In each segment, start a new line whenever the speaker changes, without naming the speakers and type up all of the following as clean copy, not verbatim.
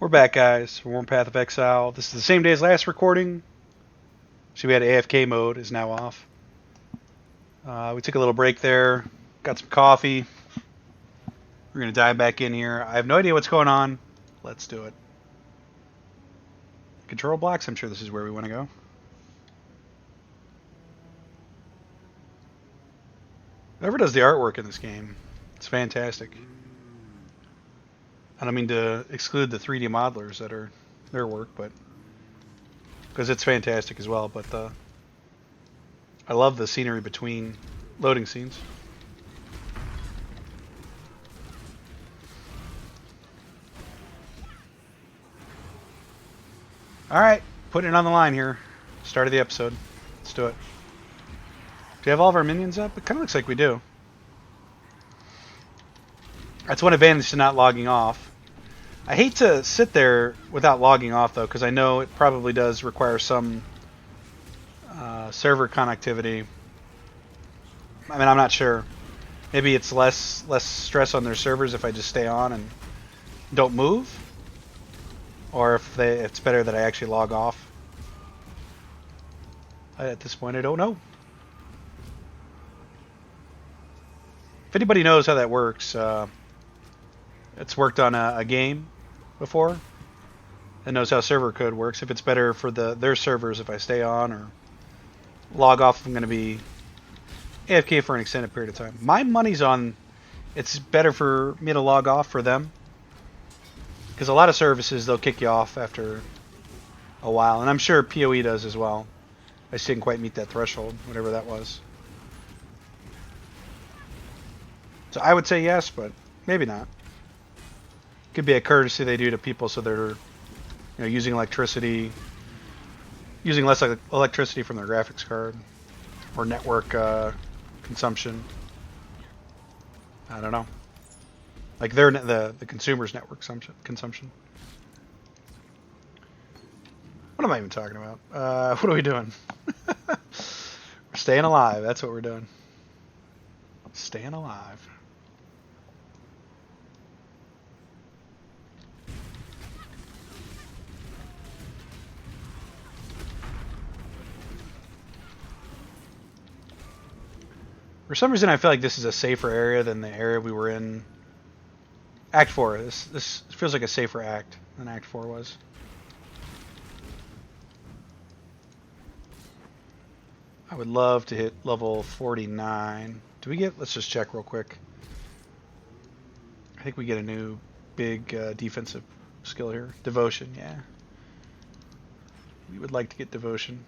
We're back, guys. We're on Path of Exile. This is the same day as last recording. So we had AFK mode is now off. We took a little break there. Got some coffee. We're going to dive back in here. I have no idea what's going on. Let's do it. Control blocks. I'm sure this is where we want to go. Whoever does the artwork in this game, it's fantastic. I don't mean to exclude the 3D modelers that are their work, but because it's fantastic as well. But I love the scenery between loading scenes. All right, putting it on the line here. Start of the episode. Let's do it. Do we have all of our minions up? It kind of looks like we do. That's one advantage to not logging off. I hate to sit there without logging off, though, because I know it probably does require some server connectivity. I mean, I'm not sure. Maybe it's less stress on their servers if I just stay on and don't move, or if it's better that I actually log off. At this point, I don't know. If anybody knows how that works, it's worked on a game before and knows how server code works. If it's better for their servers if I stay on or log off if I'm going to be AFK for an extended period of time. My money's on it's better for me to log off for them, because a lot of services they'll kick you off after a while, and I'm sure PoE does as well. I just didn't quite meet that threshold, whatever that was. So I would say yes, but maybe not. Could be a courtesy they do to people so they're using electricity, using less electricity from their graphics card or network consumption. I don't know. Like the consumer's network consumption. What am I even talking about? What are we doing? We're staying alive. That's what we're doing. Staying alive. For some reason, I feel like this is a safer area than the area we were in. Act 4. This feels like a safer act than Act 4 was. I would love to hit level 49. Do we get? Let's just check real quick. I think we get a new big defensive skill here. Devotion, yeah. We would like to get Devotion.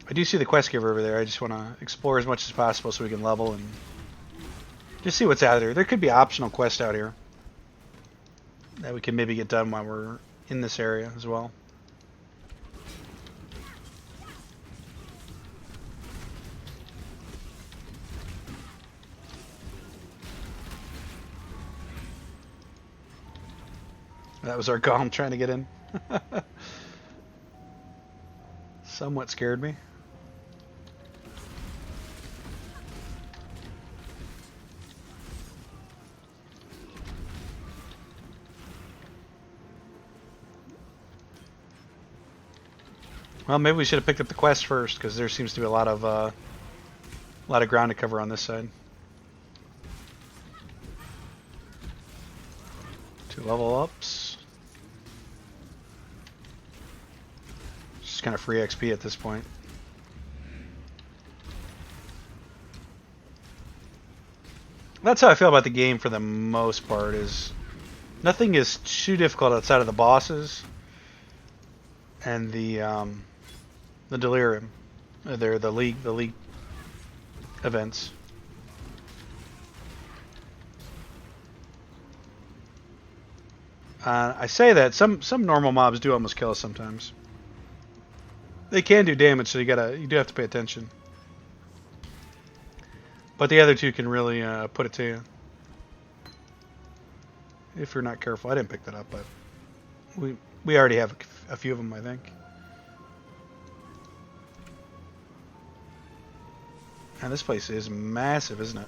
I do see the quest giver over there. I just want to explore as much as possible so we can level and just see what's out there. There could be optional quests out here that we can maybe get done while we're in this area as well. That was our golem trying to get in. Somewhat scared me. Well, maybe we should have picked up the quest first, because there seems to be a lot of ground to cover on this side. 2 level ups. Just kind of free XP at this point. That's how I feel about the game for the most part. Is nothing is too difficult outside of the bosses and the Delirium. They're the league events. I say that some normal mobs do almost kill us sometimes. They can do damage, so you do have to pay attention. But the other two can really put it to you if you're not careful. I didn't pick that up, but we already have a few of them, I think. And this place is massive, isn't it?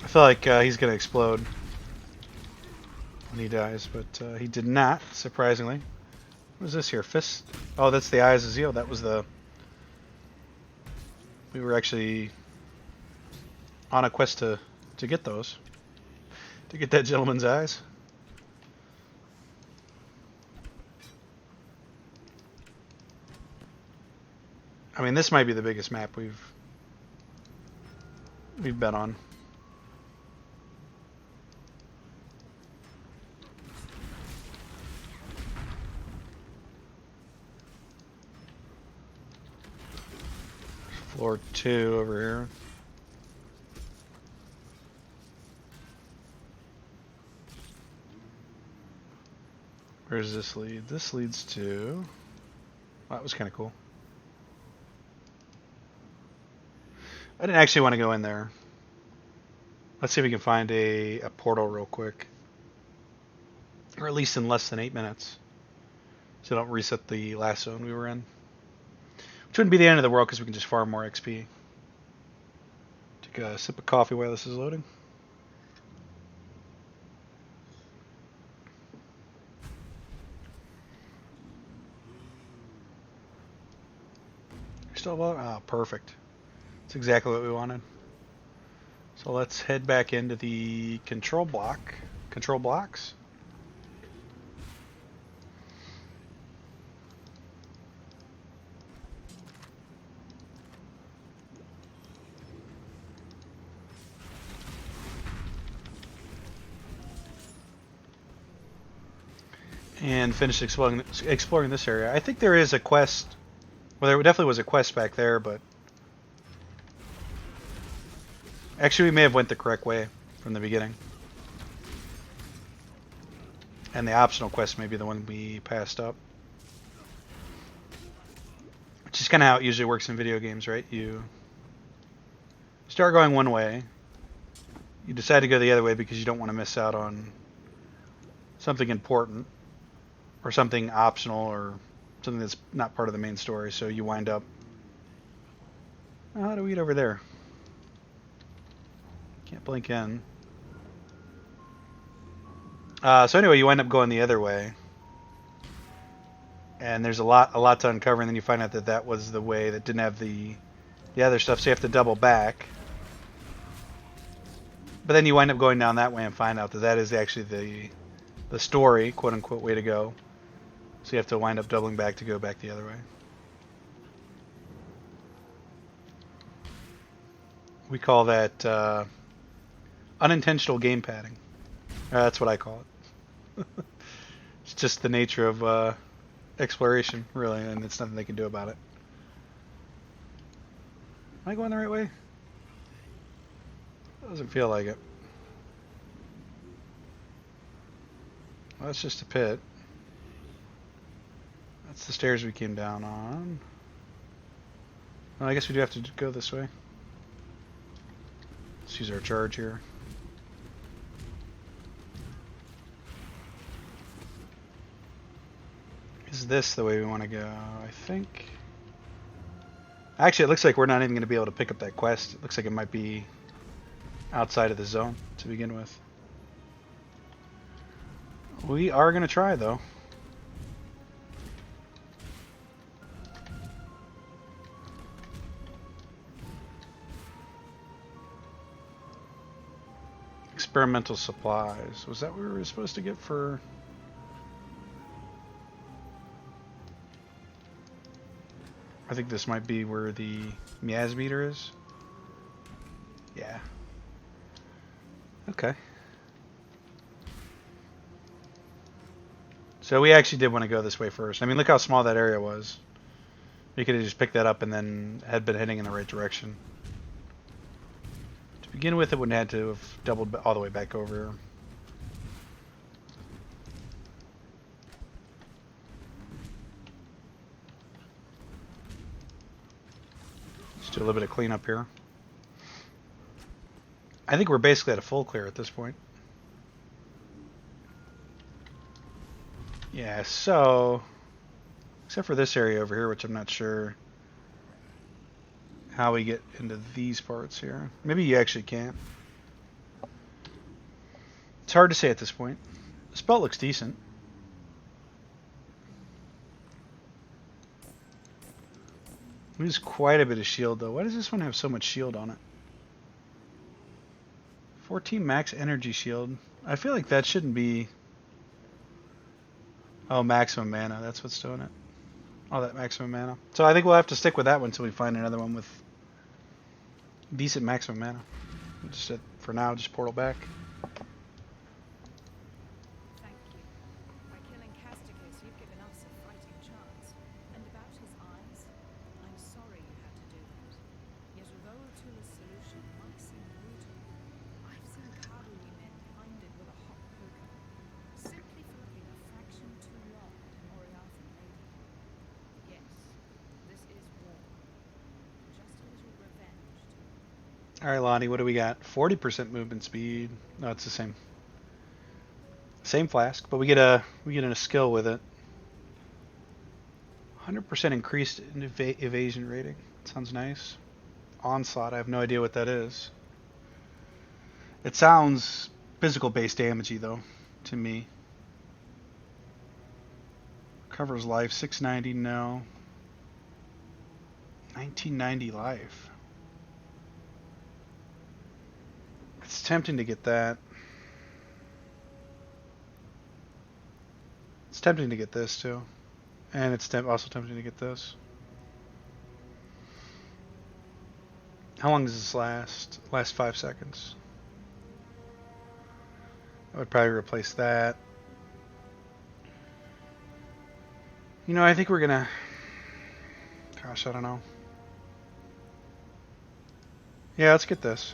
I feel like he's gonna explode when he dies, but he did not, surprisingly. What is this here? Fist? Oh, that's the Eyes of Zeal. That was the... We were actually on a quest to get those. To get that gentleman's eyes. I mean, this might be the biggest map we've been on. Floor 2 over here. Where does this lead? This leads to... Well, that was kind of cool. I didn't actually want to go in there. Let's see if we can find a portal real quick. Or at least in less than 8 minutes. So don't reset the last zone we were in. Which wouldn't be the end of the world because we can just farm more XP. Take a sip of coffee while this is loading. Still low? Oh, perfect. That's exactly what we wanted. So let's head back into the control blocks. And finish exploring this area. I think there is a quest. Well, there definitely was a quest back there, but actually we may have went the correct way from the beginning. And the optional quest may be the one we passed up. Which is kind of how it usually works in video games, right? You start going one way. You decide to go the other way because you don't want to miss out on something important. Or something optional, or something that's not part of the main story, so you wind up... Oh, how do we get over there? Can't blink in. So anyway, you wind up going the other way. And there's a lot to uncover, and then you find out that that was the way that didn't have the other stuff, so you have to double back. But then you wind up going down that way and find out that that is actually the story, quote-unquote, way to go. So you have to wind up doubling back to go back the other way. We call that unintentional game padding. That's what I call it. It's just the nature of exploration, really, and it's nothing they can do about it. Am I going the right way? Doesn't feel like it. Well, that's just a pit. That's the stairs we came down on. Well, I guess we do have to go this way. Let's use our charge here. Is this the way we want to go? I think. Actually, it looks like we're not even going to be able to pick up that quest. It looks like it might be outside of the zone to begin with. We are going to try, though. Experimental supplies. Was that what we were supposed to get for... I think this might be where the miasm meter is. Yeah. Okay. So we actually did want to go this way first. I mean, look how small that area was. We could have just picked that up and then had been heading in the right direction. To begin with, it wouldn't have had to have doubled all the way back over here. Let's do a little bit of cleanup here. I think we're basically at a full clear at this point. Yeah, so... Except for this area over here, which I'm not sure how we get into these parts here. Maybe you actually can't. It's hard to say at this point. The spell looks decent. We use quite a bit of shield though. Why does this one have so much shield on it? 14 max energy shield. I feel like that shouldn't be... Oh, maximum mana. That's what's doing it. Oh, that maximum mana. So I think we'll have to stick with that one until we find another one with decent maximum mana. Just for now, just portal back.
Thank you. By killing Casticus, you've given us a fighting chance. And about his eyes, I'm sorry you had to do that. Yet although Atula's solution might seem brutal, I've seen cavalry men blinded with a hot poker, simply for looking a fraction too long at an Oriathan lady. Yes, this is war. Just a little revenge too.
Alright, Lonnie, what do we got? 40% movement speed. No, it's the same. Same flask, but we get a skill with it. 100% increased in evasion rating. Sounds nice. Onslaught, I have no idea what that is. It sounds physical-based damagey, though, to me. Covers life, 690, no. 1990 life. It's tempting to get that. It's tempting to get this, too. And it's also tempting to get this. How long does this last? Last 5 seconds. I would probably replace that. You know, I think we're gonna... Gosh, I don't know. Yeah, let's get this.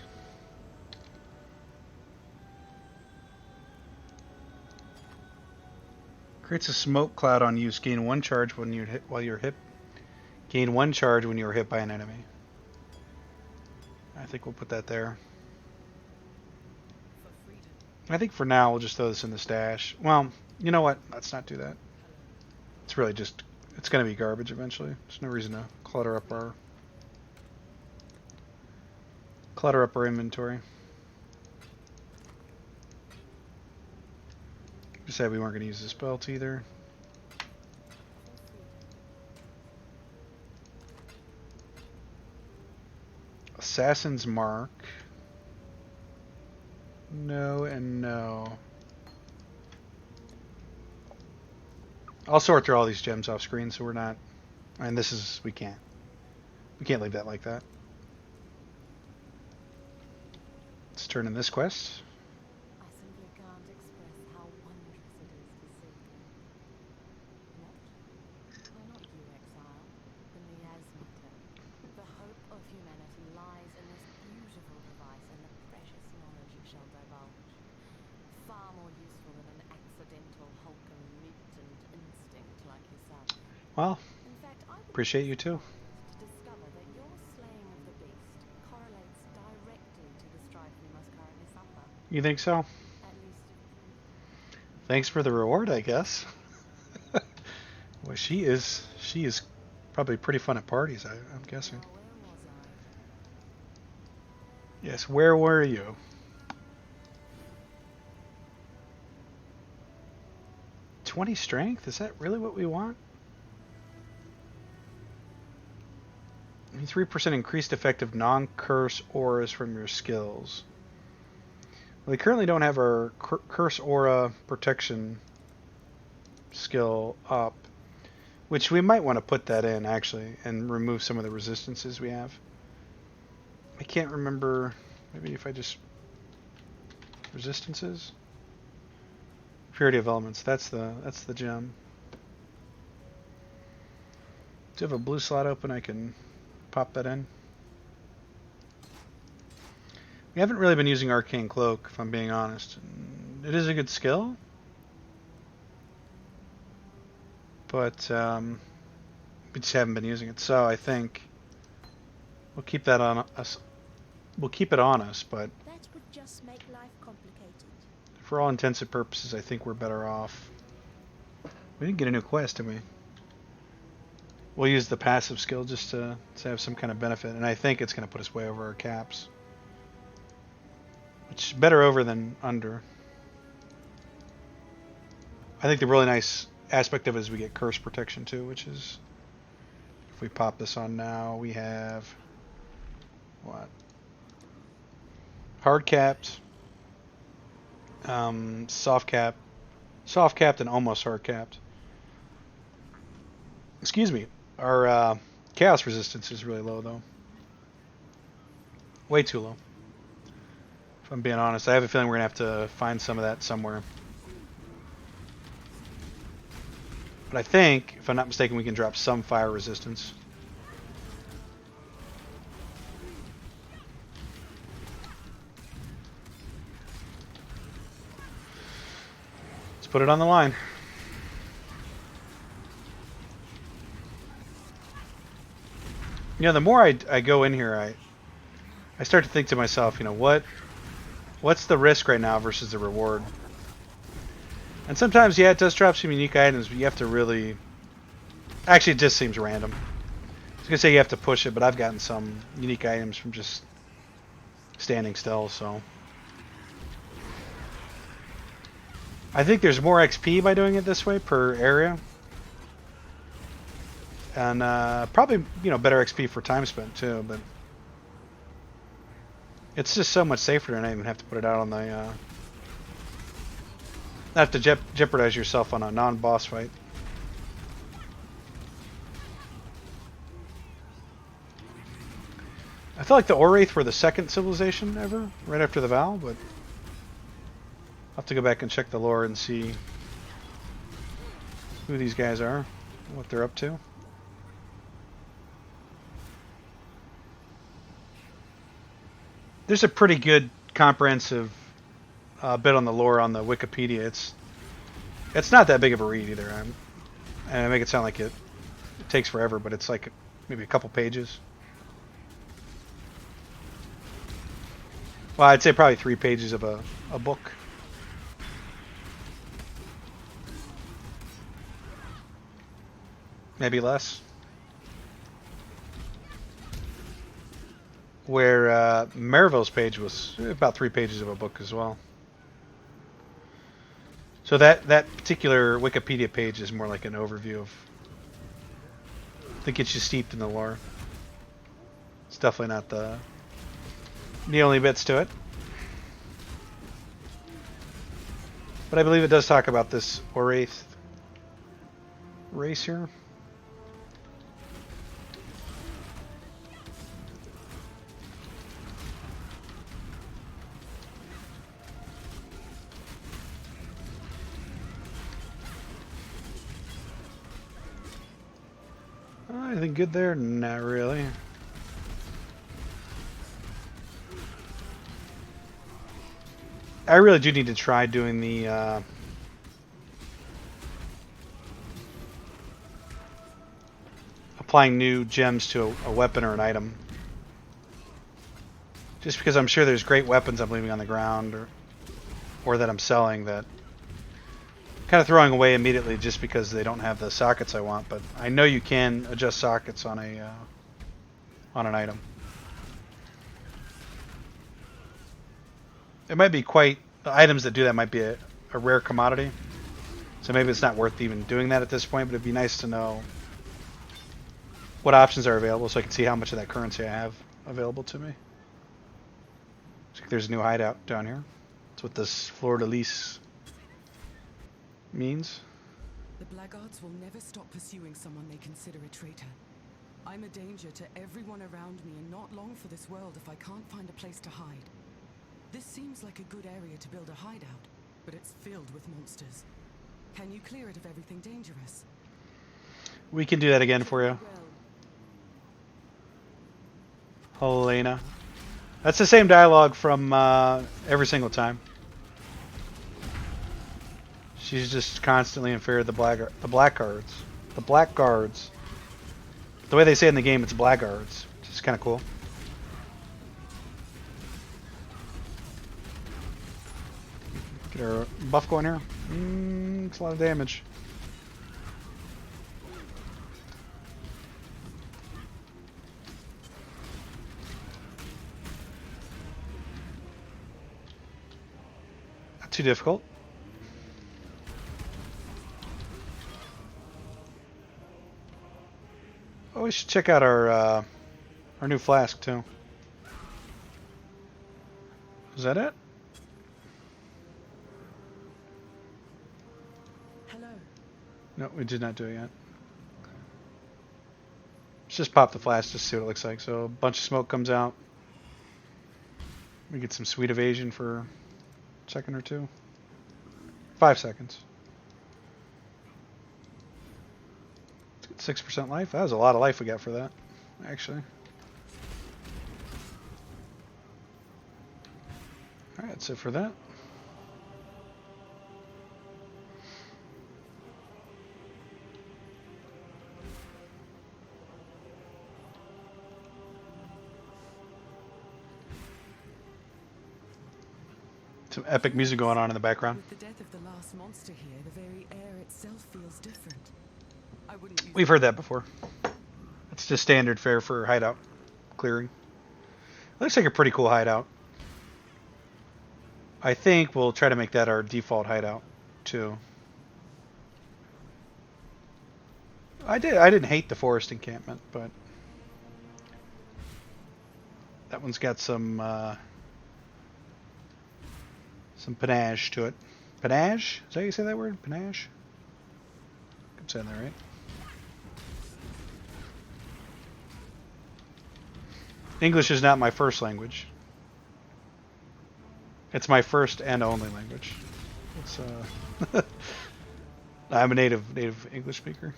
Creates a smoke cloud on use. Gain 1 charge when you're hit while you're hit. Gain 1 charge when you're hit by an enemy. I think we'll put that there. I think for now we'll just throw this in the stash. Well, you know what? Let's not do that. It's really just... It's going to be garbage eventually. There's no reason to clutter up our inventory. We said we weren't going to use this belt either. Assassin's Mark. No and no. I'll sort through all these gems off screen so we're not... And this is... We can't leave that like that. Let's turn in this quest.
I simply can't express how wondrous it is to see. What? Why not you, Exile? The miasmata. The hope of humanity lies in this beautiful device and the precious knowledge it shall divulge. Far more useful than an accidental Hulk and mutant instinct like yourself.
Well,
In fact, I would
appreciate you too.
to discover that your slaying of the beast correlates directly to the strife we must currently suffer.
You think so?
At least,
Thanks for the reward, I guess. Well, she is probably pretty fun at parties, I'm guessing.
now where was I?
Yes, where were you? 20 strength? Is that really what we want? 3% increased effective non-curse auras from your skills. Well, we currently don't have our curse aura protection skill up, which we might want to put that in actually and remove some of the resistances we have. I can't remember. Maybe if I just resistances. Purity of elements. That's the gem. Do you have a blue slot open? I can pop that in. We haven't really been using Arcane Cloak, if I'm being honest. It is a good skill, but we just haven't been using it. So I think we'll keep that on us. We'll keep it on us, but
That would just make life complicated.
for all intents and purposes, I think we're better off. We didn't get a new quest, did we? We'll use the passive skill just to have some kind of benefit, and I think it's going to put us way over our caps. Which is better over than under. I think the really nice aspect of it is we get curse protection too, which is, if we pop this on now, we have what? Hard capped, soft capped, and almost hard capped. Excuse me. Our chaos resistance is really low though. Way too low. If I'm being honest, I have a feeling we're gonna have to find some of that somewhere. But I think, if I'm not mistaken, we can drop some fire resistance. Let's put it on the line. You know, the more I go in here, I start to think to myself, you know, what's the risk right now versus the reward? And sometimes, yeah, it does drop some unique items, but you have to really... Actually, it just seems random. I was going to say you have to push it, but I've gotten some unique items from just standing still, so... I think there's more XP by doing it this way per area. And probably, you know, better XP for time spent, too, but... It's just so much safer to not even have to put it out on the... Not have to jeopardize yourself on a non-boss fight. I feel like the Wraith were the second civilization ever, right after the Val, but... I'll have to go back and check the lore and see who these guys are, what they're up to. There's a pretty good comprehensive bit on the lore on the Wikipedia. It's not that big of a read either. And I make it sound like it takes forever, but it's like maybe a couple pages. Well, I'd say probably 3 pages of a book. Maybe less. Where Merivale's page was about 3 pages of a book as well. So that particular Wikipedia page is more like an overview of... that gets you steeped in the lore. It's definitely not the only bits to it. But I believe it does talk about this Wraith race here. Anything good there? Not really. I really do need to try doing the applying new gems to a weapon or an item. Just because I'm sure there's great weapons I'm leaving on the ground or that I'm selling that kind of throwing away immediately just because they don't have the sockets I want, but I know you can adjust sockets on an item. It might be the items that do that might be a rare commodity, so maybe it's not worth even doing that at this point, but it'd be nice to know what options are available so I can see how much of that currency I have available to me. Looks like there's a new hideout down here. That's what this fleur-de-lis means.
The blackguards will never stop pursuing someone they consider a traitor. I'm a danger to everyone around me and not long for this world if I can't find a place to hide. This seems like a good area to build a hideout, but it's filled with monsters. Can you clear it of everything dangerous?
We can do that again for you, Helena. That's the same dialogue from every single time. She's just constantly in fear of the blackguards. The blackguards. The way they say it in the game, it's blackguards, which is kind of cool. Get our buff going here. It's a lot of damage. Not too difficult. we should check out our new flask too. Is that it?
Hello.
No, we did not do it yet. Let's just pop the flask just to see what it looks like. So a bunch of smoke comes out. We get some sweet evasion for a second or two. 5 seconds. 6% life. That was a lot of life we got for that, actually. Alright, that's it for that. Some epic music going on in the background.
With the death of the last monster here, the very air itself feels different. I wouldn't use
We've heard that before. It's just standard fare for hideout clearing. Looks like a pretty cool hideout. I think we'll try to make that our default hideout too. I didn't hate the forest encampment, but that one's got some panache to it. Panache? Is that how you say that word? Panache? I'm saying that right. English is not my first language. It's my first and only language. It's I'm a native English speaker.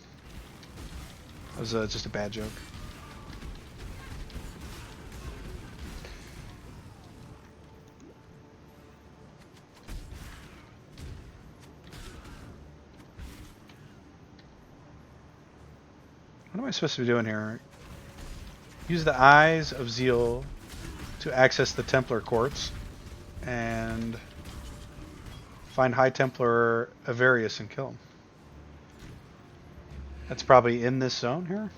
That was just a bad joke. What am I supposed to be doing here? Use the Eyes of Zeal to access the Templar Courts and find High Templar Avarius and kill him. That's probably in this zone here.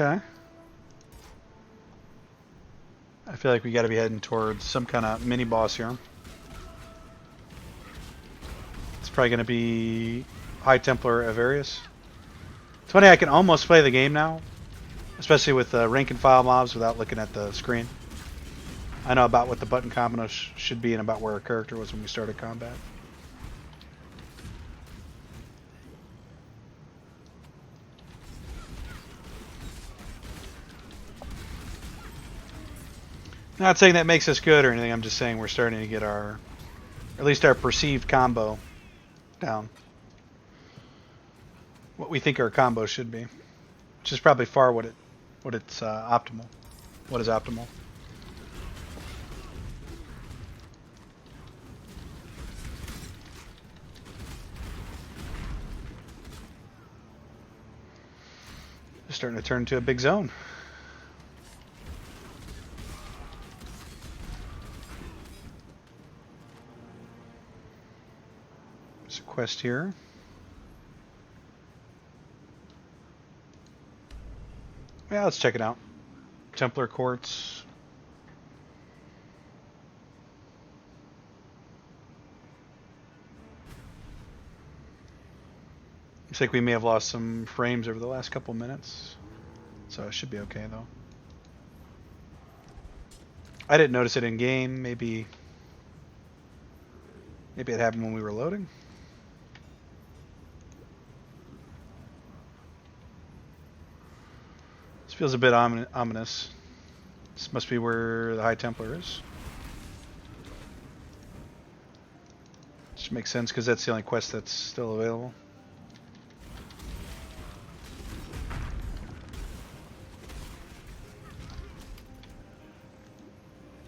Okay. I feel like we got to be heading towards some kind of mini boss here. It's probably going to be High Templar Avarius. It's funny, I can almost play the game now, especially with rank and file mobs without looking at the screen. I know about what the button combo should be and about where our character was when we started combat. Not saying that makes us good or anything, I'm just saying we're starting to get our, at least our perceived combo down. What we think our combo should be. Which is probably far what it's optimal. What is optimal. It's starting to turn into a big zone. Quest here. Yeah, let's check it out. Templar Courts. Looks like we may have lost some frames over the last couple minutes. So it should be okay though. I didn't notice it in game. Maybe it happened when we were loading. Feels a bit ominous. This must be where the High Templar is. Which makes sense because that's the only quest that's still available.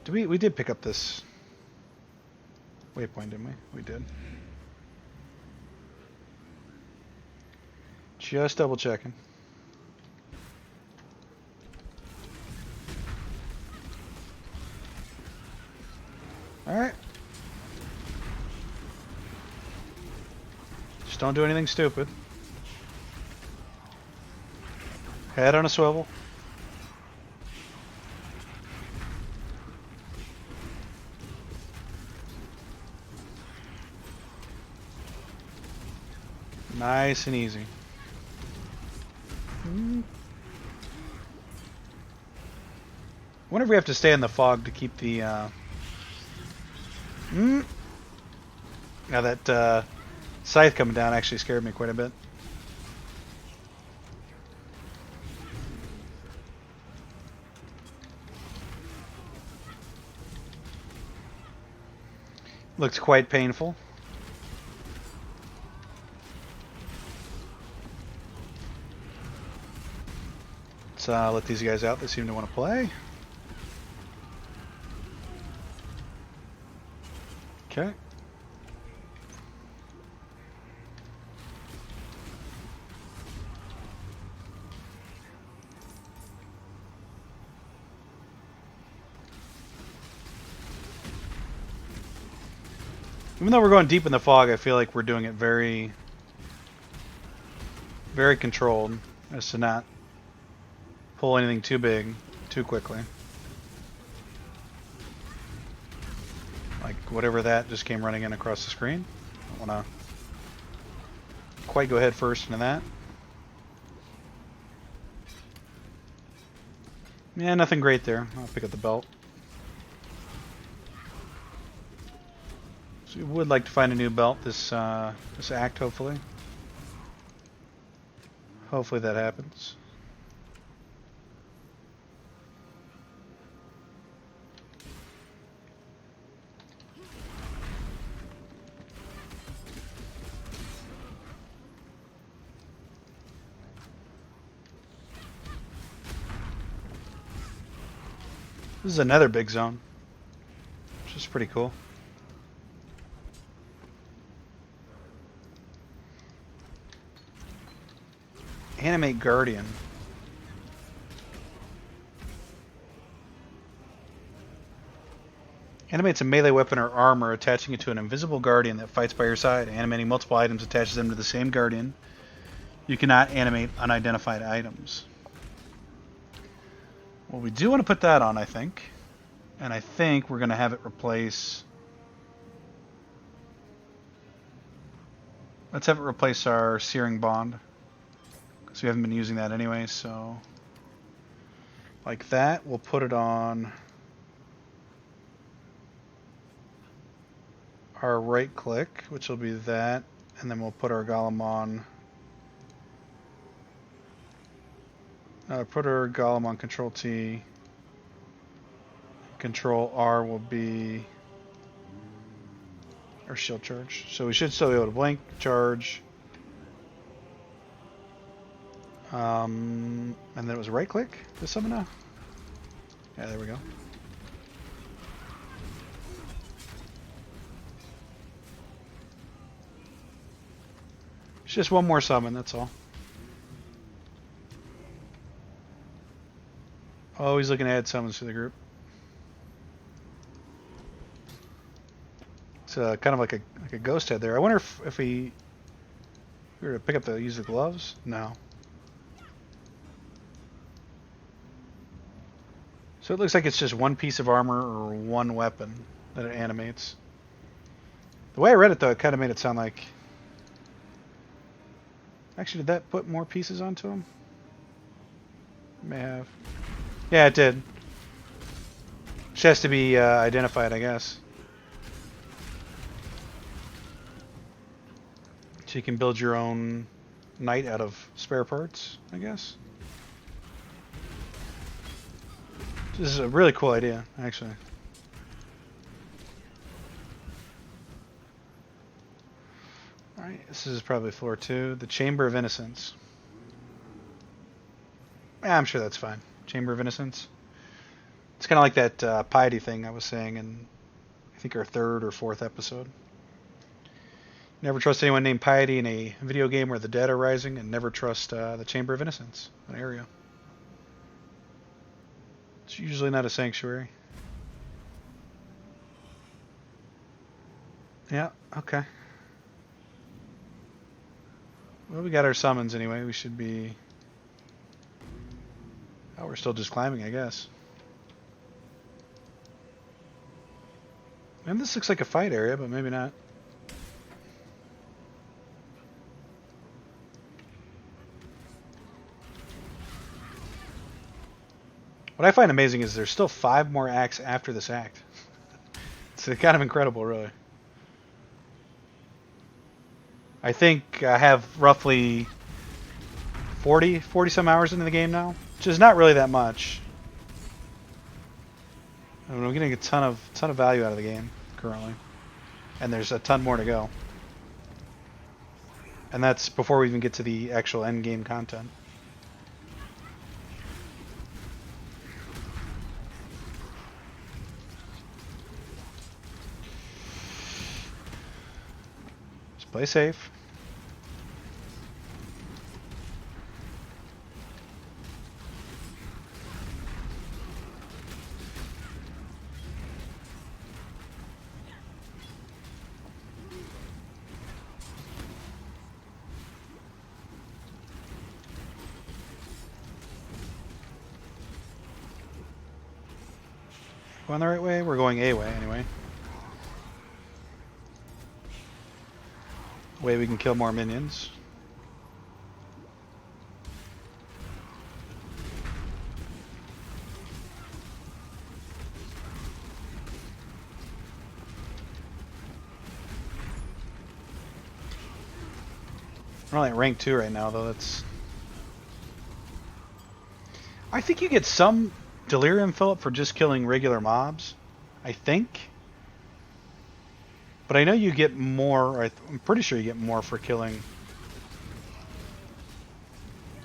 We did pick up this waypoint, didn't we? We did. Just double checking. Don't do anything stupid. Head on a swivel. Nice and easy. I wonder if we have to stay in the fog to keep the... Now that scythe coming down actually scared me quite a bit. Looks quite painful. Let's let these guys out. They seem to want to play. Okay. Even though we're going deep in the fog, I feel like we're doing it very, very controlled as to not pull anything too big too quickly. Like whatever that just came running in across the screen. I don't want to quite go head first into that. Yeah, nothing great there. I'll pick up the belt. So we would like to find a new belt this this act, hopefully. Hopefully that happens. This is another big zone, which is pretty cool. Animate Guardian. Animates a melee weapon or armor, attaching it to an invisible guardian that fights by your side. Animating multiple items attaches them to the same guardian. You cannot animate unidentified items. Well, we do want to put that on, I think. And I think we're going to have it replace... Let's have it replace our Searing Bond. Because we haven't been using that anyway, so... Like that, we'll put it on... our right click, which will be that. And then we'll put our Golem on... put our Golem on Control T. Control R will be our shield charge. So we should still be able to blink, charge. And then it was right click to summon now? Yeah, there we go. It's just one more summon, that's all. Always looking to add summons to the group. It's kind of like a ghost head there. I wonder if we were to pick up use the gloves? No. So it looks like it's just one piece of armor or one weapon that it animates. The way I read it, though, it kind of made it sound like... Actually, did that put more pieces onto him? May have. Yeah, it did. Which has to be identified, I guess. So you can build your own knight out of spare parts, I guess. This is a really cool idea, actually. Alright, this is probably floor 2. The Chamber of Innocence. Yeah, I'm sure that's fine. Chamber of Innocence. It's kind of like that piety thing I was saying in, I think, our 3rd or 4th episode. Never trust anyone named Piety in a video game where the dead are rising, and never trust the Chamber of Innocence, an area. It's usually not a sanctuary. Yeah, okay. Well, we got our summons anyway. We should be... Oh, we're still just climbing, I guess. And this looks like a fight area, but maybe not. What I find amazing is there's still 5 more acts after this act. It's kind of incredible, really. I think I have roughly 40 some hours into the game now, which is not really that much. I mean, I'm getting a ton of value out of the game currently, and there's a ton more to go. And that's before we even get to the actual end game content. Just play safe. Going the right way? We're going a way anyway. Way we can kill more minions. We're only at rank 2 right now, though. That's... I think you get some Delirium fill up for just killing regular mobs. I think. But I know you get more, I'm pretty sure you get more for killing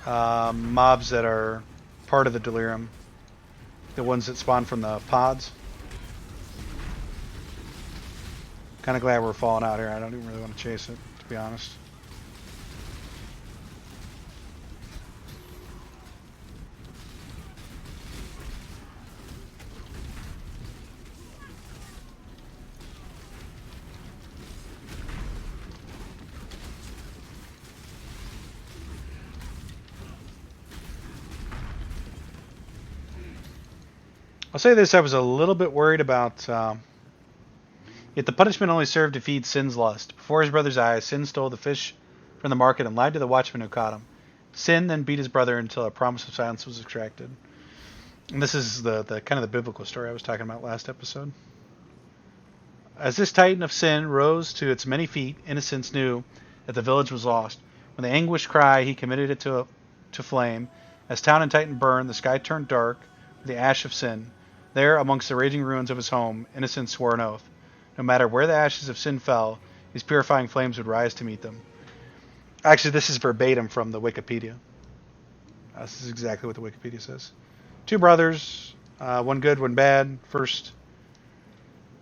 mobs that are part of the Delirium. The ones that spawn from the pods. Kind of glad we're falling out here. I don't even really want to chase it, to be honest. I'll say this, I was a little bit worried about... Yet the punishment only served to feed Sin's lust. Before his brother's eyes, Sin stole the fish from the market and lied to the watchman who caught him. Sin then beat his brother until a promise of silence was extracted. And this is the kind of the biblical story I was talking about last episode. As this titan of sin rose to its many feet, Innocence knew that the village was lost. With the anguished cry, he committed it to flame. As town and titan burned, the sky turned dark with the ash of sin. There, amongst the raging ruins of his home, Innocence swore an oath. No matter where the ashes of sin fell, these purifying flames would rise to meet them. Actually, this is verbatim from the Wikipedia. This is exactly what the Wikipedia says. 2 brothers, one good, one bad. First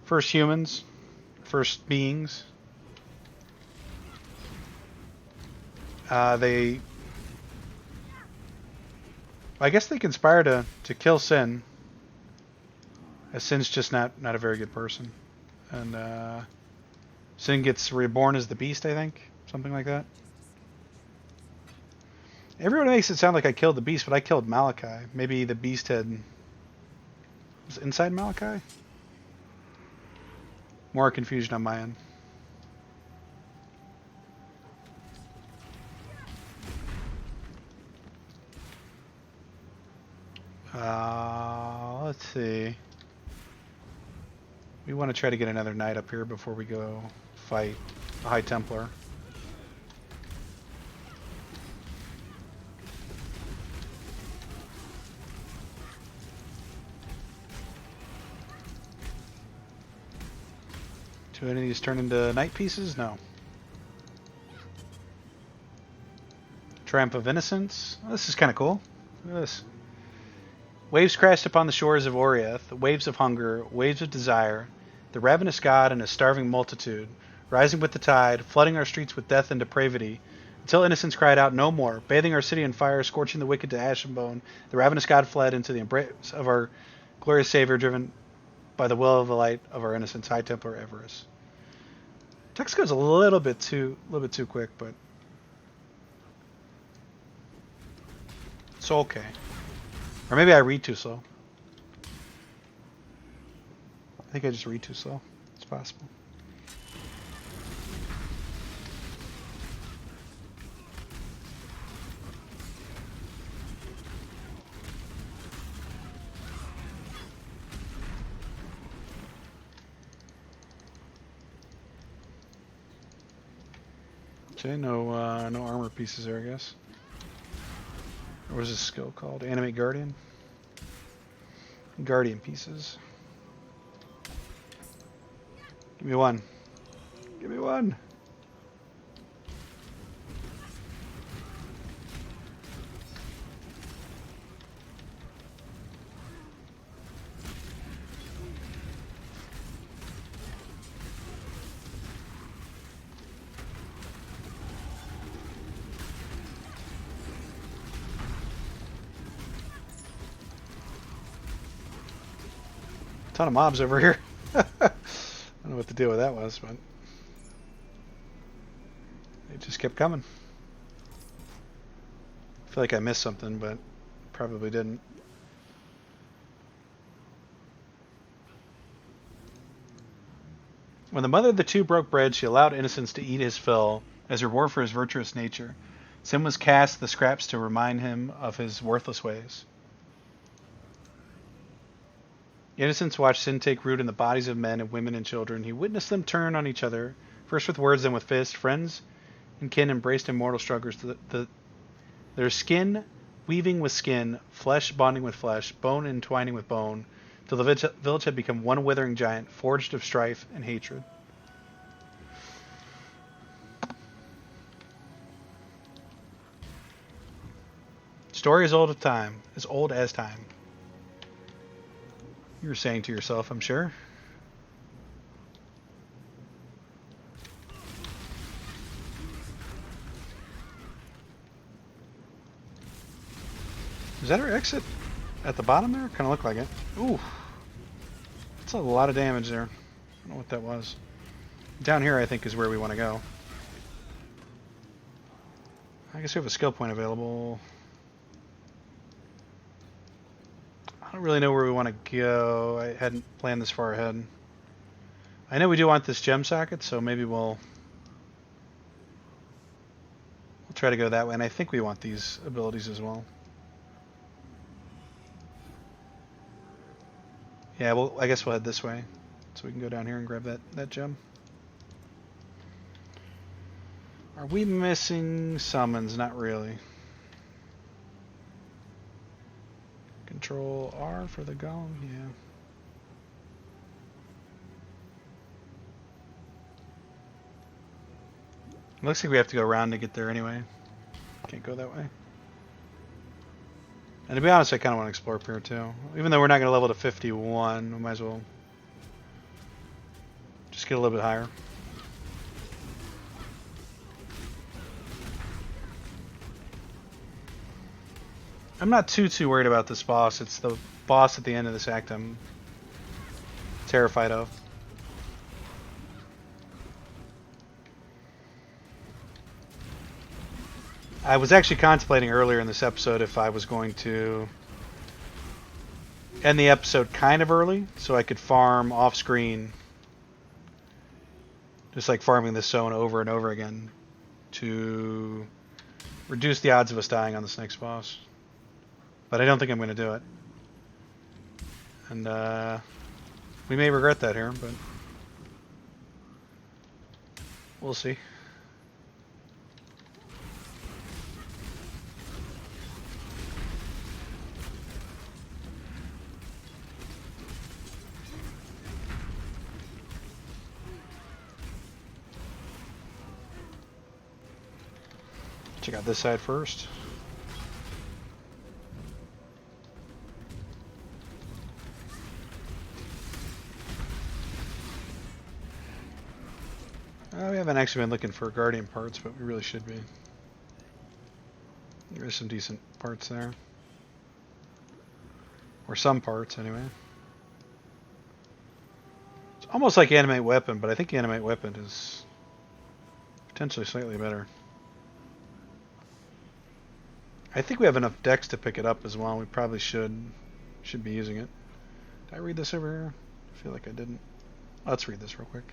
humans, first beings. I guess they conspire to kill Sin. As Sin's just not a very good person. And Sin gets reborn as the beast, I think. Something like that. Everyone makes it sound like I killed the beast, but I killed Malachi. Maybe the beast was inside Malachi? More confusion on my end. Let's see. We want to try to get another knight up here before we go fight the High Templar. Do any of these turn into knight pieces? No. Triumph of Innocence. Oh, this is kind of cool. Look at this. Waves crashed upon the shores of Oriath, waves of hunger, waves of desire, the ravenous god and a starving multitude, rising with the tide, flooding our streets with death and depravity, until Innocence cried out no more, bathing our city in fire, scorching the wicked to ash and bone. The ravenous god fled into the embrace of our glorious Savior, driven by the will of the light of our Innocence, High Templar Everus. Text goes a little bit too quick, but So okay. Or maybe I read too slow. I think I just read too slow. It's possible. Okay, no armor pieces there, I guess. What was this skill called? Animate Guardian? Guardian pieces. Give me one. Give me one. Ton of mobs over here. I don't know what the deal with that was, but it just kept coming. I feel like I missed something, but probably didn't. When the mother of the two broke bread, she allowed Innocence to eat his fill as reward for his virtuous nature. Sin was cast the scraps to remind him of his worthless ways. Innocence watched sin take root in the bodies of men and women and children. He witnessed them turn on each other, first with words, then with fists. Friends and kin embraced in mortal struggles. Their skin weaving with skin, flesh bonding with flesh, bone entwining with bone, till the village had become one withering giant, forged of strife and hatred. Story is old as time. You were saying to yourself, I'm sure. Is that our exit at the bottom there? Kind of looked like it. Ooh. That's a lot of damage there. I don't know what that was. Down here, I think, is where we want to go. I guess we have a skill point available. I don't really know where we want to go. I hadn't planned this far ahead. I know we do want this gem socket, so maybe we'll try to go that way. And I think we want these abilities as well. Yeah, well, I guess we'll head this way, so we can go down here and grab that gem. Are we missing summons? Not really. Control R for the golem, yeah. Looks like we have to go around to get there anyway. Can't go that way. And to be honest, I kind of want to explore up here too. Even though we're not going to level to 51, we might as well just get a little bit higher. I'm not too worried about this boss. It's the boss at the end of this act I'm terrified of. I was actually contemplating earlier in this episode if I was going to end the episode kind of early so I could farm off screen, just like farming this zone over and over again to reduce the odds of us dying on this next boss. But I don't think I'm going to do it. And we may regret that here, but we'll see. Check out this side first. We haven't actually been looking for Guardian parts, but we really should be. There's some decent parts there. Or some parts, anyway. It's almost like Animate Weapon, but I think Animate Weapon is potentially slightly better. I think we have enough decks to pick it up as well. We probably should be using it. Did I read this over here? I feel like I didn't. Let's read this real quick.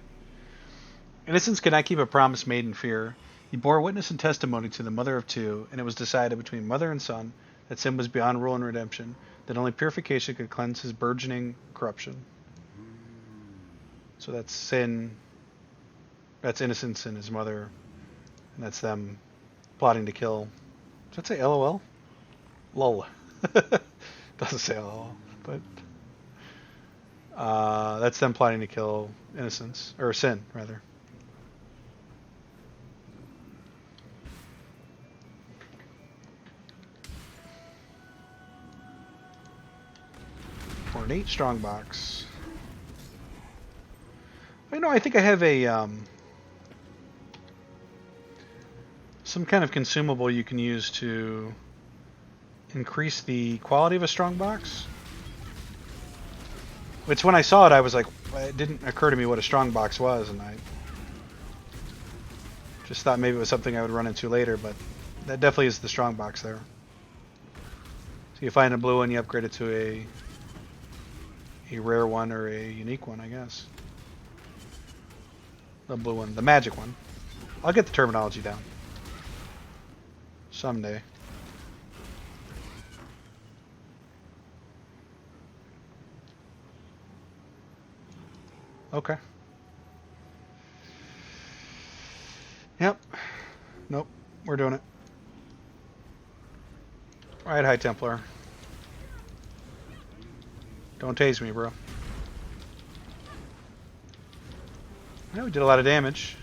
Innocence could not keep a promise made in fear. He bore witness and testimony to the mother of two, and it was decided between mother and son that sin was beyond rule and redemption, that only purification could cleanse his burgeoning corruption. So that's sin. That's Innocence and his mother, and that's them plotting to kill. Does that say LOL? LOL. Doesn't say LOL, but that's them plotting to kill Innocence, or Sin, rather. For an 8 strong box. I think I have a some kind of consumable you can use to increase the quality of a strong box. Which when I saw it, I was like, it didn't occur to me what a strong box was, and I just thought maybe it was something I would run into later, but that definitely is the strong box there. So you find a blue one, you upgrade it to a rare one or a unique one, I guess. The blue one, the magic one. I'll get the terminology down someday. Okay. Yep. Nope. We're doing it. Alright, High Templar. Don't tase me, bro. Yeah, we did a lot of damage.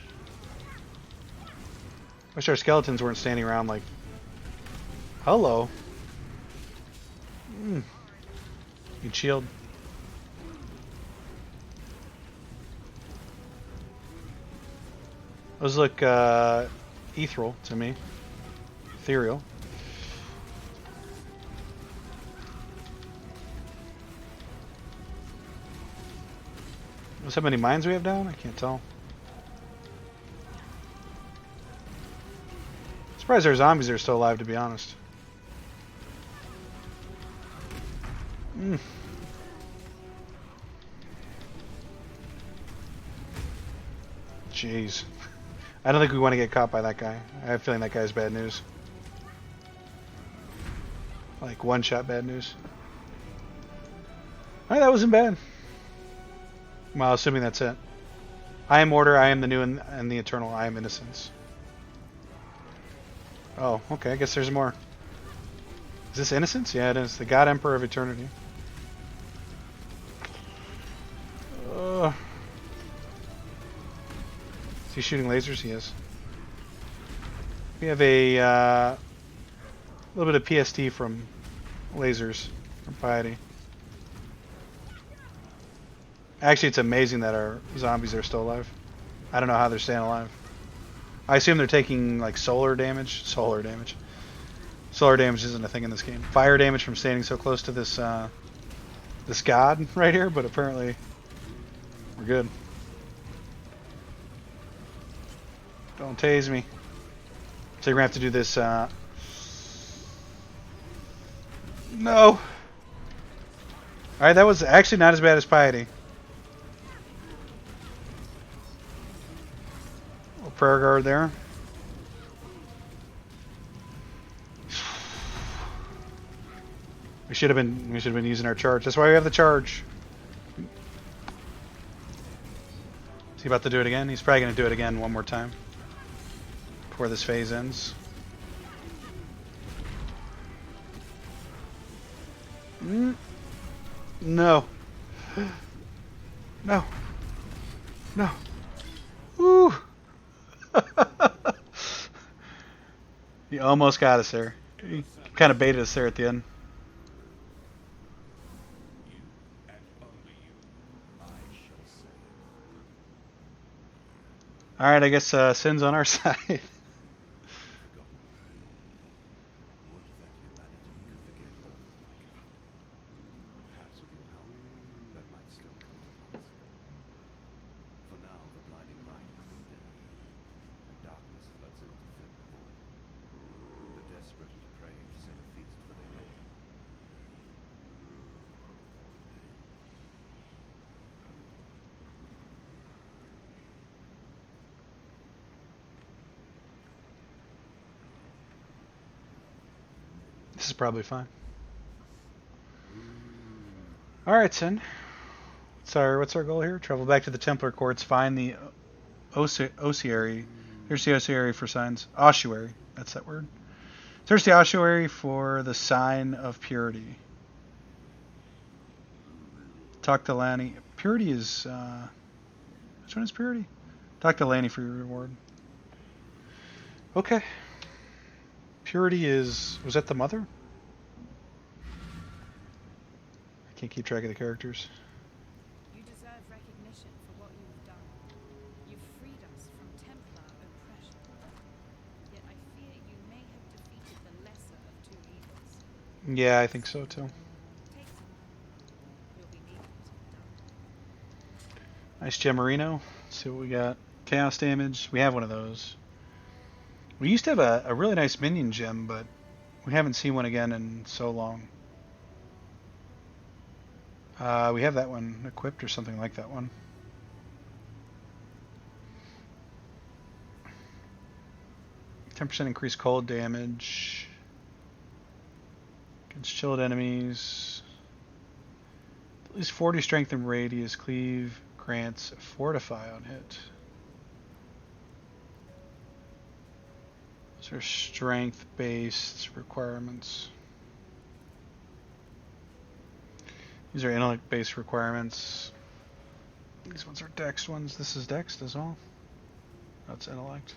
Wish our skeletons weren't standing around like... Hello. Need shield. Those look ethereal to me. Ethereal. Notice how many mines we have down? I can't tell. Surprised our zombies are still alive, to be honest. Jeez. I don't think we want to get caught by that guy. I have a feeling that guy's bad news. Like one-shot bad news. Alright, that wasn't bad. Well, assuming that's it. I am Order, I am the new and the eternal, I am Innocence. Oh, okay, I guess there's more. Is this Innocence? Yeah, it is. The God Emperor of Eternity. Is he shooting lasers? He is. We have a little bit of PST from lasers, from Piety. Actually, it's amazing that our zombies are still alive. I don't know how they're staying alive. I assume they're taking like solar damage. Solar damage. Solar damage isn't a thing in this game. Fire damage from standing so close to this this god right here, but apparently we're good. Don't tase me. So you're gonna have to do this. No. All right, that was actually not as bad as Piety. Prayer guard there. We should have been using our charge. That's why we have the charge. Is he about to do it again? He's probably going to do it again one more time before this phase ends. No. No. No. Woo. He almost got us there. He kind of baited us there at the end. Alright, I guess Sin's on our side. This is probably fine. Alright, son. What's our goal here? Travel back to the Templar Courts, find the ossuary. Here's the ossuary for signs. Ossuary. That's that word. Search the ossuary for the sign of purity. Talk to Lanny. Purity is... which one is purity? Talk to Lanny for your reward. Okay. Purity is... Was that the mother? I can't keep track of the characters.
You deserve recognition for what you've done. You've freed us from Templar oppression. Yet I fear you may have defeated the lesser of two evils.
Yeah, I think so too.
Take some. You'll be needing it if done.
Nice Gemarino. Let's see what we got. Chaos damage. We have one of those. We used to have a really nice minion gem, but we haven't seen one again in so long. We have that one equipped or something like that one. %10 increased cold damage against chilled enemies. At least 40 strength and radius. Cleave grants fortify on hit. Those are strength-based requirements. These are intellect-based requirements. These ones are dex ones. This is dex as well. That's intellect.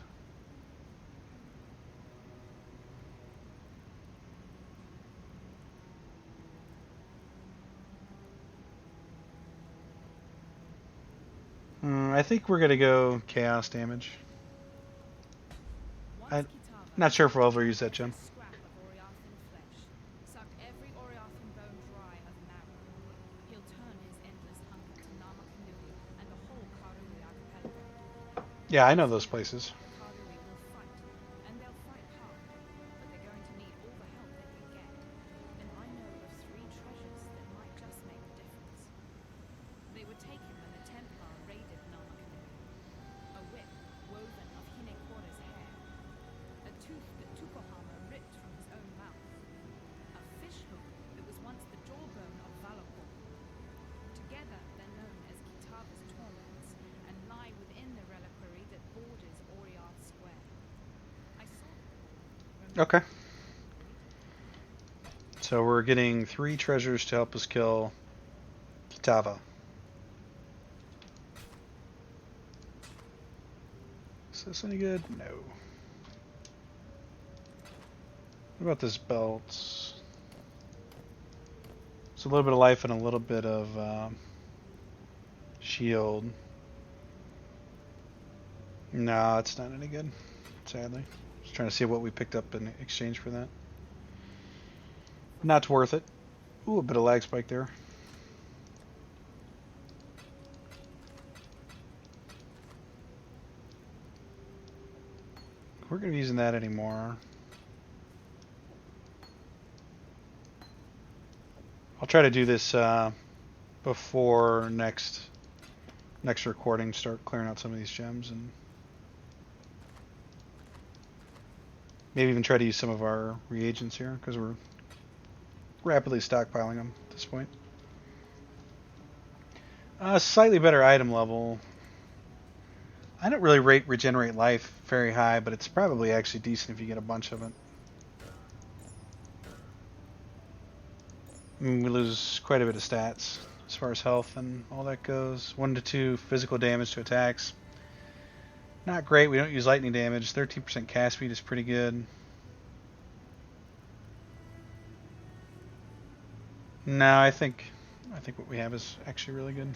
I think we're gonna go chaos damage. I'm not sure if we'll ever use that gem.
Scrap of Oriathan flesh. Suck every Oriathan bone dry of marrow. He'll turn his endless hunger to Nama Kanui and the whole Karui archipelago.
Yeah, I know those places.
The Karui will fight, and they'll fight hard, but they're going to need all the help they can get. And I know of 3 treasures that might just make a difference. They were taken when the Templar raided Nama Kanui. A whip woven of Hinekora's hair. A tooth that Tukohama ripped from his own mouth. A fish hook that was once the jawbone of Valakor. Together, they're known as Kitava's torments and lie within the reliquary that borders Oriath Square. I saw them.
Okay. So we're getting 3 treasures to help us kill Kitava. Is this any good? No. What about this belt? It's a little bit of life and a little bit of shield. No, it's not any good, sadly. Just trying to see what we picked up in exchange for that. Not worth it. Ooh, a bit of lag spike there. We're going to be using that anymore. I'll try to do this before next recording. Start clearing out some of these gems and maybe even try to use some of our reagents here because we're rapidly stockpiling them at this point. Slightly better item level. I don't really rate regenerate life very high, but it's probably actually decent if you get a bunch of it. We lose quite a bit of stats as far as health and all that goes. 1 to 2 physical damage to attacks. Not great. We don't use lightning damage. 13% cast speed is pretty good. No, I think what we have is actually really good.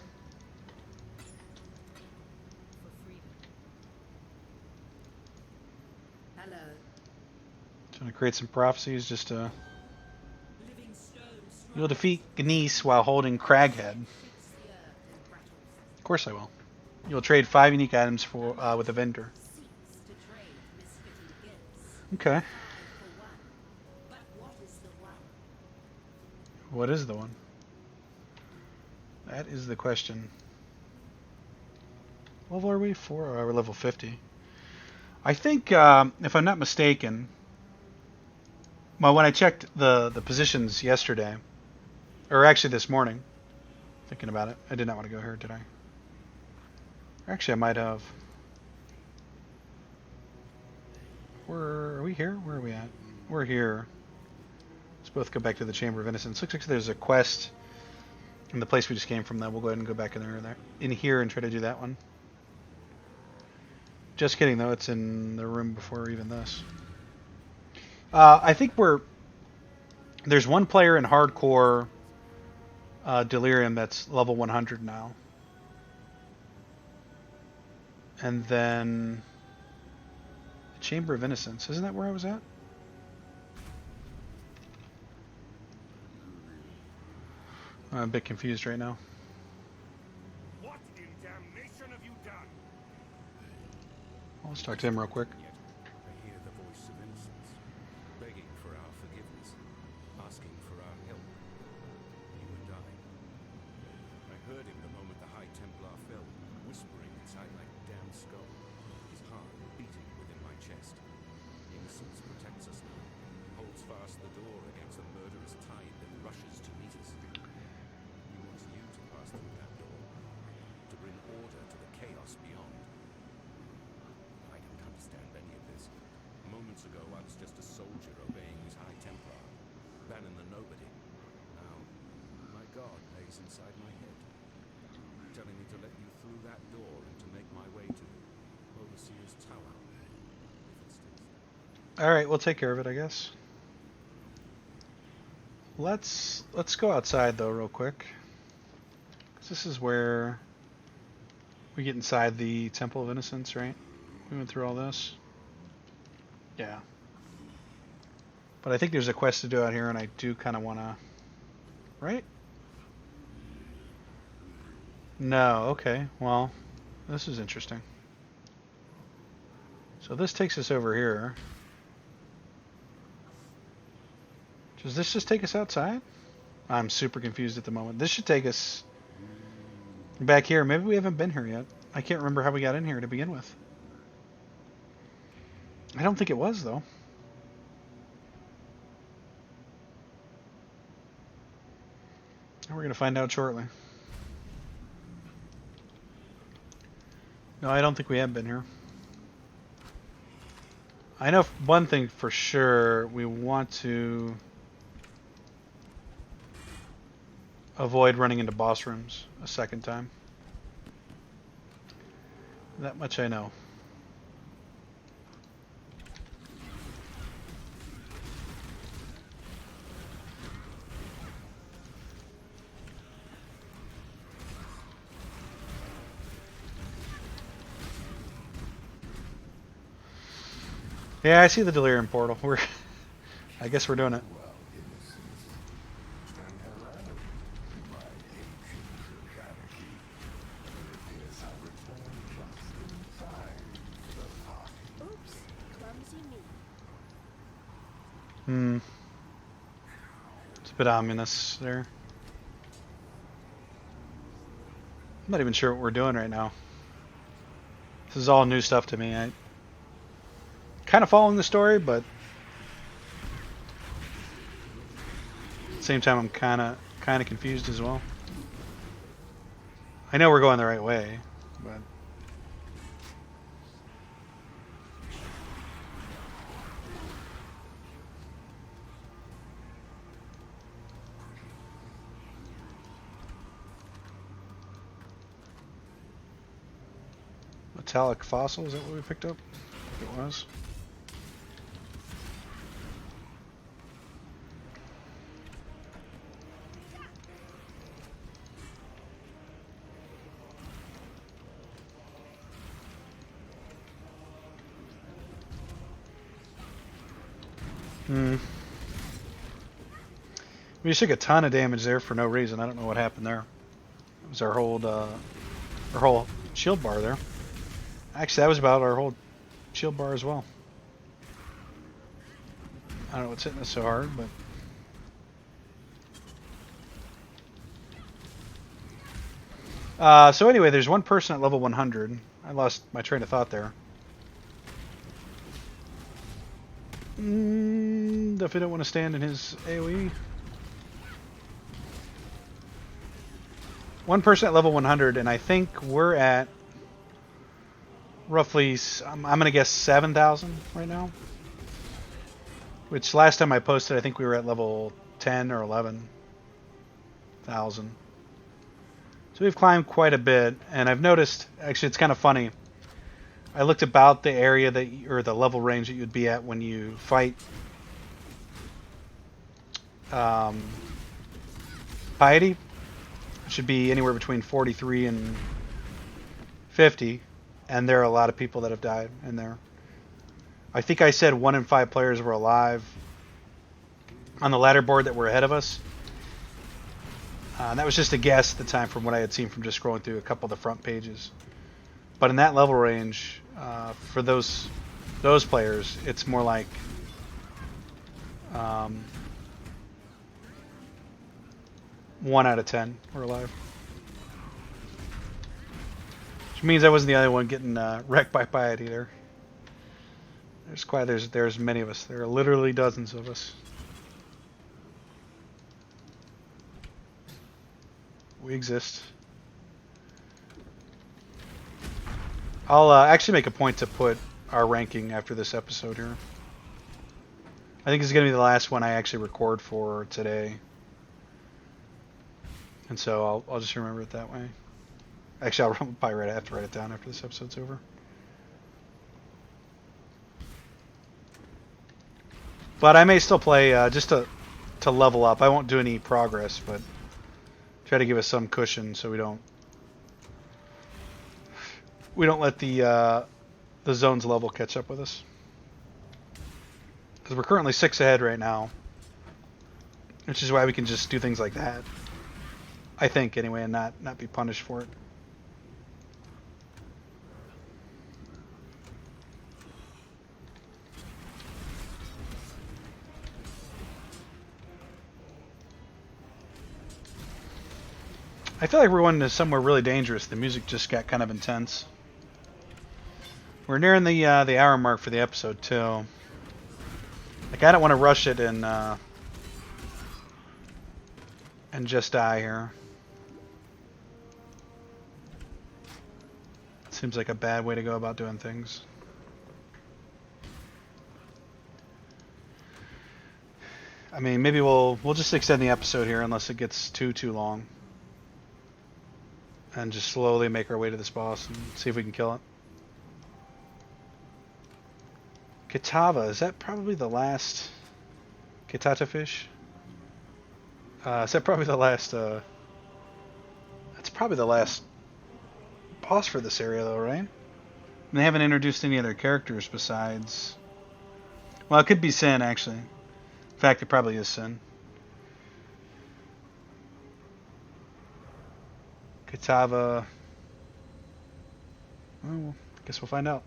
Hello.
Trying to create some prophecies just to... You'll defeat Ganesh while holding Craghead. Of course I will. You'll trade 5 unique items for with a vendor. Okay. What is the one? That is the question. What level are we? 4? We're level 50. I think, if I'm not mistaken, Well, when I checked the positions yesterday, or actually this morning, thinking about it, I did not want to go here, did I? Actually, I might have. Are we here? Where are we at? We're here. Let's both go back to the Chamber of Innocence. Looks like there's a quest in the place we just came from. That we'll go ahead and go back in here and try to do that one. Just kidding, though. It's in the room before even this. I think there's one player in hardcore Delirium that's level 100 now. And then the Chamber of Innocence. Isn't that where I was at? I'm a bit confused right now.
What in damnation have you done?
Well, let's talk to him real quick.
I hear the voice of innocence, begging for our forgiveness, asking for our help. You and I. I heard him the moment the High Templar fell, whispering inside my damn skull, his heart beating within my chest. Innocence protects us now, holds fast the door against the murderous tide that rushes to meet us. He wants you to pass through that door, to bring order to the chaos beyond. I don't understand any of this. Moments ago, I was just a soldier obeying his High Templar, banning the nobody. Now, my God lays inside my head, telling me to let you through that door and to make my way to Overseer's Tower. If it stays there.
All right, we'll take care of it, I guess. Let's go outside though, real quick. 'Cause this is where we get inside the Temple of Innocence, right? We went through all this. Yeah. But I think there's a quest to do out here, and I do kind of want to... Right? No, okay. Well, this is interesting. So this takes us over here. Does this just take us outside? I'm super confused at the moment. This should take us back here. Maybe we haven't been here yet. I can't remember how we got in here to begin with. I don't think it was, though. We're going to find out shortly. No, I don't think we have been here. I know one thing for sure. We want to avoid running into boss rooms a second time. That much I know. Yeah, I see the Delirium portal. I guess we're doing it.
Oops, clumsy me.
It's a bit ominous there. I'm not even sure what we're doing right now. This is all new stuff to me. I kind of following the story, but at the same time I'm kind of confused as well. I know we're going the right way, but metallic fossil, is that what we picked up? I think it was. We just took a ton of damage there for no reason. I don't know what happened there. It was our whole shield bar there. Actually, that was about our whole shield bar as well. I don't know what's hitting us so hard, but... so anyway, there's one person at level 100. I lost my train of thought there. Definitely don't want to stand in his AoE. One person at level 100, and I think we're at roughly, I'm going to guess 7,000 right now. Which last time I posted, I think we were at level 10 or 11,000. So we've climbed quite a bit, and I've noticed, actually it's kind of funny. I looked about the area that, or the level range that you'd be at when you fight Piety. It should be anywhere between 43 and 50, and there are a lot of people that have died in there. I think I said 1 in 5 players were alive on the ladder board that were ahead of us. That was just a guess at the time from what I had seen from just scrolling through a couple of the front pages. But in that level range, for those players, it's more like 1 out of 10 were alive. Which means I wasn't the only one getting wrecked by piety there. There's many of us. There are literally dozens of us. We exist. I'll actually make a point to put our ranking after this episode here. I think this is going to be the last one I actually record for today. And so I'll just remember it that way. Actually, I'll probably have to write it down after this episode's over. But I may still play just to level up. I won't do any progress, but try to give us some cushion so we don't let the zone's level catch up with us. Because we're currently 6 ahead right now, which is why we can just do things like that. I think anyway, and not be punished for it. I feel like we're going to somewhere really dangerous. The music just got kind of intense. We're nearing the hour mark for the episode too. Like I don't want to rush it and just die here. Seems like a bad way to go about doing things. I mean, maybe we'll just extend the episode here unless it gets too long. And just slowly make our way to this boss and see if we can kill it. Kitava, is that probably the last Kitata fish? Is that probably the last that's probably the last boss for this area though, right? And they haven't introduced any other characters besides, well, it could be Sin actually. In fact, it probably is Sin. Kitava. Oh, I guess we'll find out.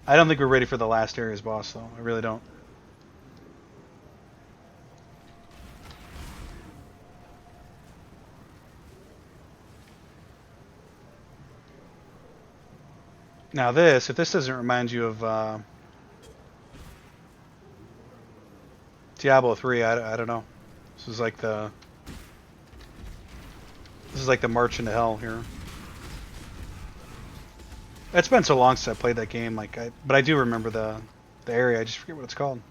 I don't think we're ready for the last area's boss, though. I really don't. Now this, if this doesn't remind you of Diablo 3, I don't know. This is like the march into hell here. It's been so long since I played that game, but I do remember the area. I just forget what it's called.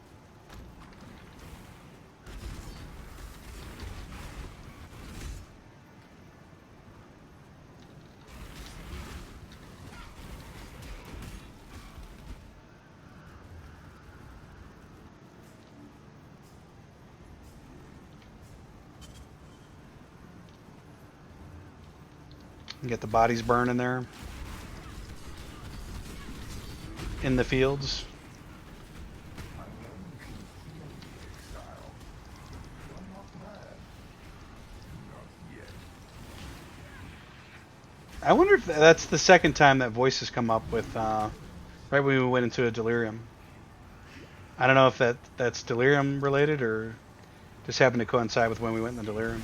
You get the bodies burning there in the fields. I wonder if that's the second time that voice has come up with right when we went into a Delirium. I don't know if that's Delirium related or just happened to coincide with when we went in the Delirium.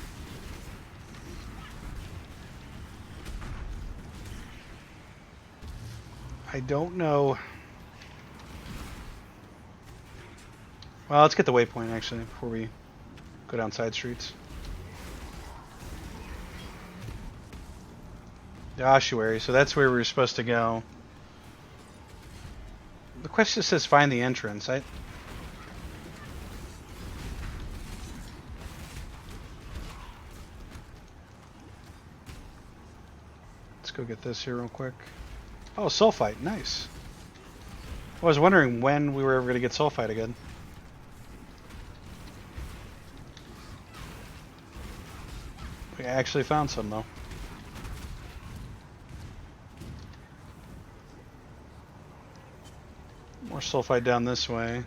I don't know. Well, let's get the waypoint actually before we go down side streets. The ossuary, so that's where we were supposed to go. The quest just says find the entrance. Let's go get this here real quick. Oh, sulfite, nice. I was wondering when we were ever going to get sulfite again. We actually found some though. More sulfite down this way.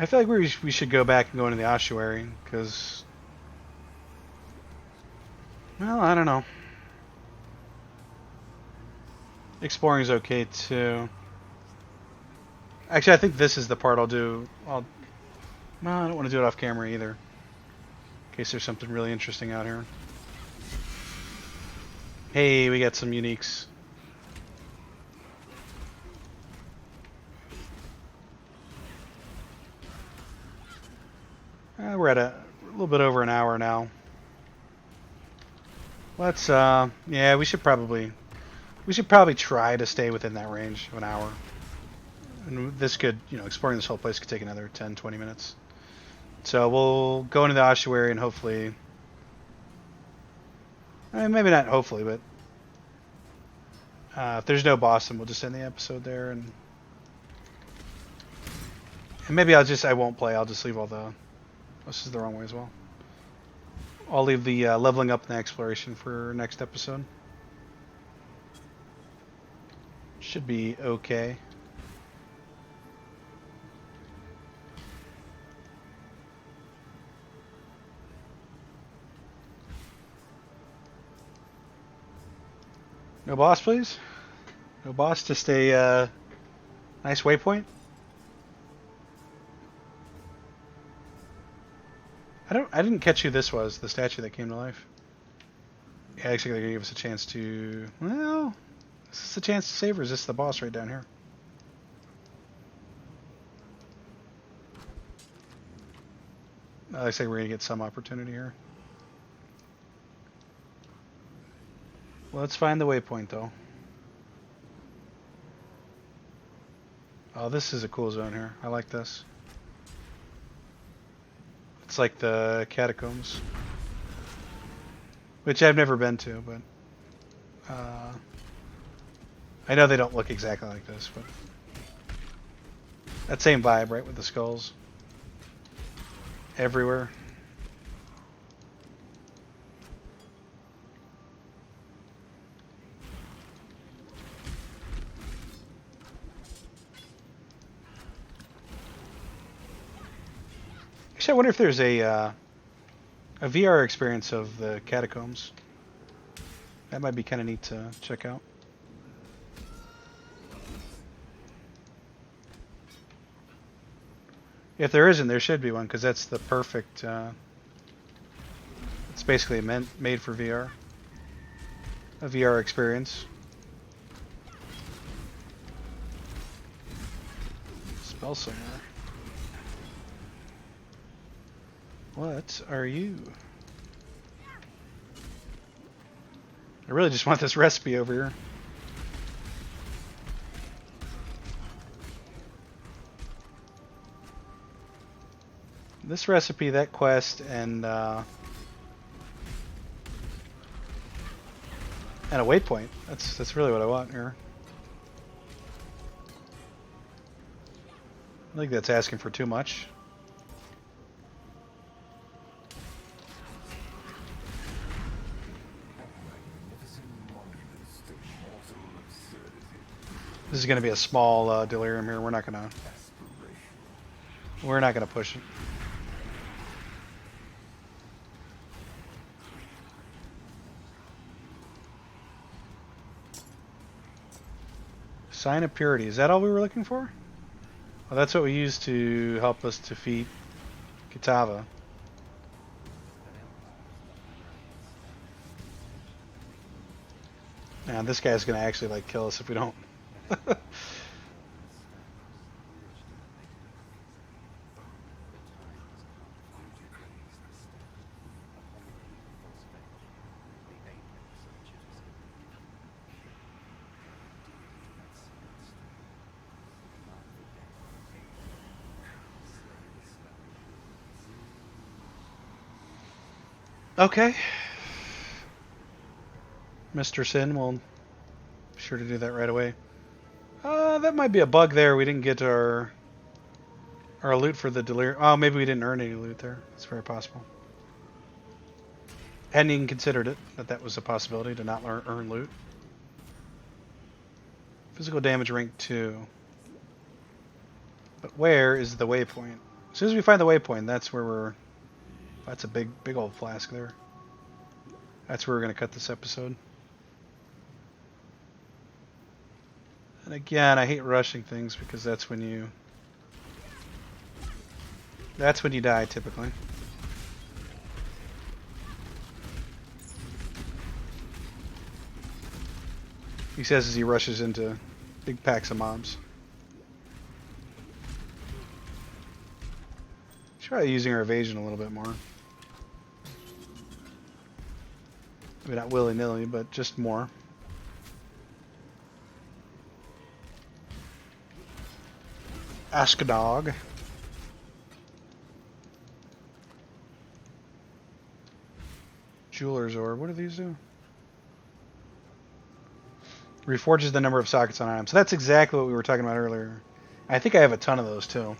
I feel like we should go back and go into the ossuary, because... Well, I don't know. Exploring is okay too. Actually, I think this is the part I'll do. Well, I don't want to do it off camera either, in case there's something really interesting out here. Hey, we got some uniques. We're at a little bit over an hour now. Let's yeah, we should probably try to stay within that range of an hour. And this could, exploring this whole place could take another 10, 20 minutes. So we'll go into the ossuary and hopefully, maybe not hopefully, but if there's no boss, then we'll just end the episode there, and maybe I won't play. I'll just leave all the. This is the wrong way as well. I'll leave the leveling up and the exploration for next episode. Should be okay. No boss, please. No boss, just a nice waypoint. I didn't catch who this was, the statue that came to life. Yeah, actually they're gonna give us a chance to, well, is this a chance to save, or is this the boss right down here? I say we're gonna get some opportunity here. Well, let's find the waypoint though. Oh, this is a cool zone here. I like this. It's like the catacombs, which I've never been to, but I know they don't look exactly like this, but that same vibe, right, with the skulls everywhere. Actually, I wonder if there's a VR experience of the catacombs. That might be kind of neat to check out. If there isn't, there should be one, because that's the perfect. It's basically made for VR. A VR experience. Spell singer. What are you? I really just want this recipe over here. This recipe, that quest, and a waypoint. That's really what I want here. I think that's asking for too much. This is going to be a small delirium here. We're not gonna push it. Sign of purity. Is that all we were looking for? Well, that's what we use to help us defeat Kitava. Now this guy's gonna actually like kill us if we don't. Okay. Mr. Sin will be sure to do that right away. That might be a bug there. We didn't get our loot for the Delirium. Oh, maybe we didn't earn any loot there. It's very possible. Hadn't even considered it, that was a possibility to not earn loot. Physical damage rank 2. But where is the waypoint? As soon as we find the waypoint, that's where we're... That's a big old flask there. That's where we're going to cut this episode. And again, I hate rushing things because that's when you... That's when you die, typically. He says as he rushes into big packs of mobs. Try using our evasion a little bit more. Maybe not willy-nilly, but just more. Ask a dog. Jeweler's orb. What do these do? Reforges the number of sockets on items. So that's exactly what we were talking about earlier. I think I have a ton of those too.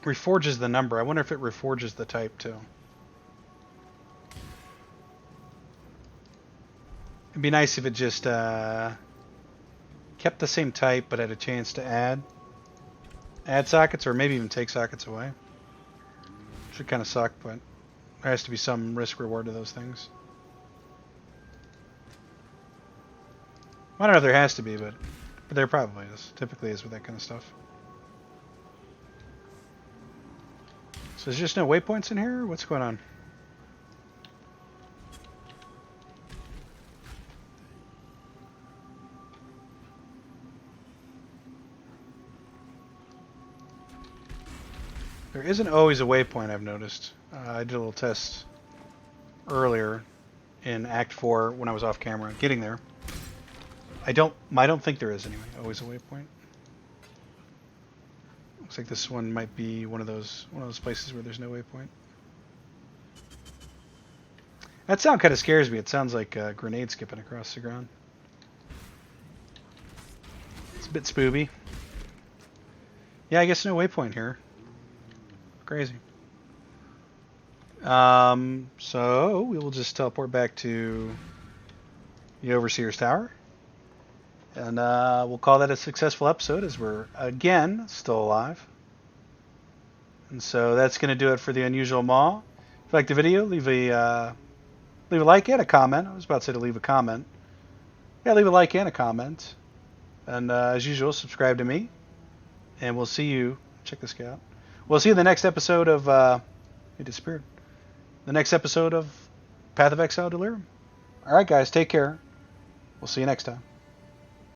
Reforges the number. I wonder if it reforges the type too. It'd be nice if it just kept the same type but had a chance to add sockets or maybe even take sockets away. Should kind of suck, but there has to be some risk reward to those things. I don't know if there has to be, but there probably is. Typically is with that kind of stuff. So there's just no waypoints in here? What's going on? There isn't always a waypoint, I've noticed. I did a little test earlier in Act 4 when I was off camera, getting there. I don't think there is anyway, always a waypoint. Looks like this one might be one of those places where there's no waypoint. That sound kind of scares me. It sounds like a grenade skipping across the ground. It's a bit spooky. Yeah, I guess no waypoint here. Crazy. So we will just teleport back to the Overseer's Tower. And we'll call that a successful episode as we're, again, still alive. And so that's going to do it for the Unusual Maw. If you liked the video, leave a like and a comment. I was about to say to leave a comment. Yeah, leave a like and a comment. And as usual, subscribe to me. And we'll see you. Check this guy out. We'll see you in the next episode of... he disappeared. The next episode of Path of Exile Delirium. Alright, guys. Take care. We'll see you next time.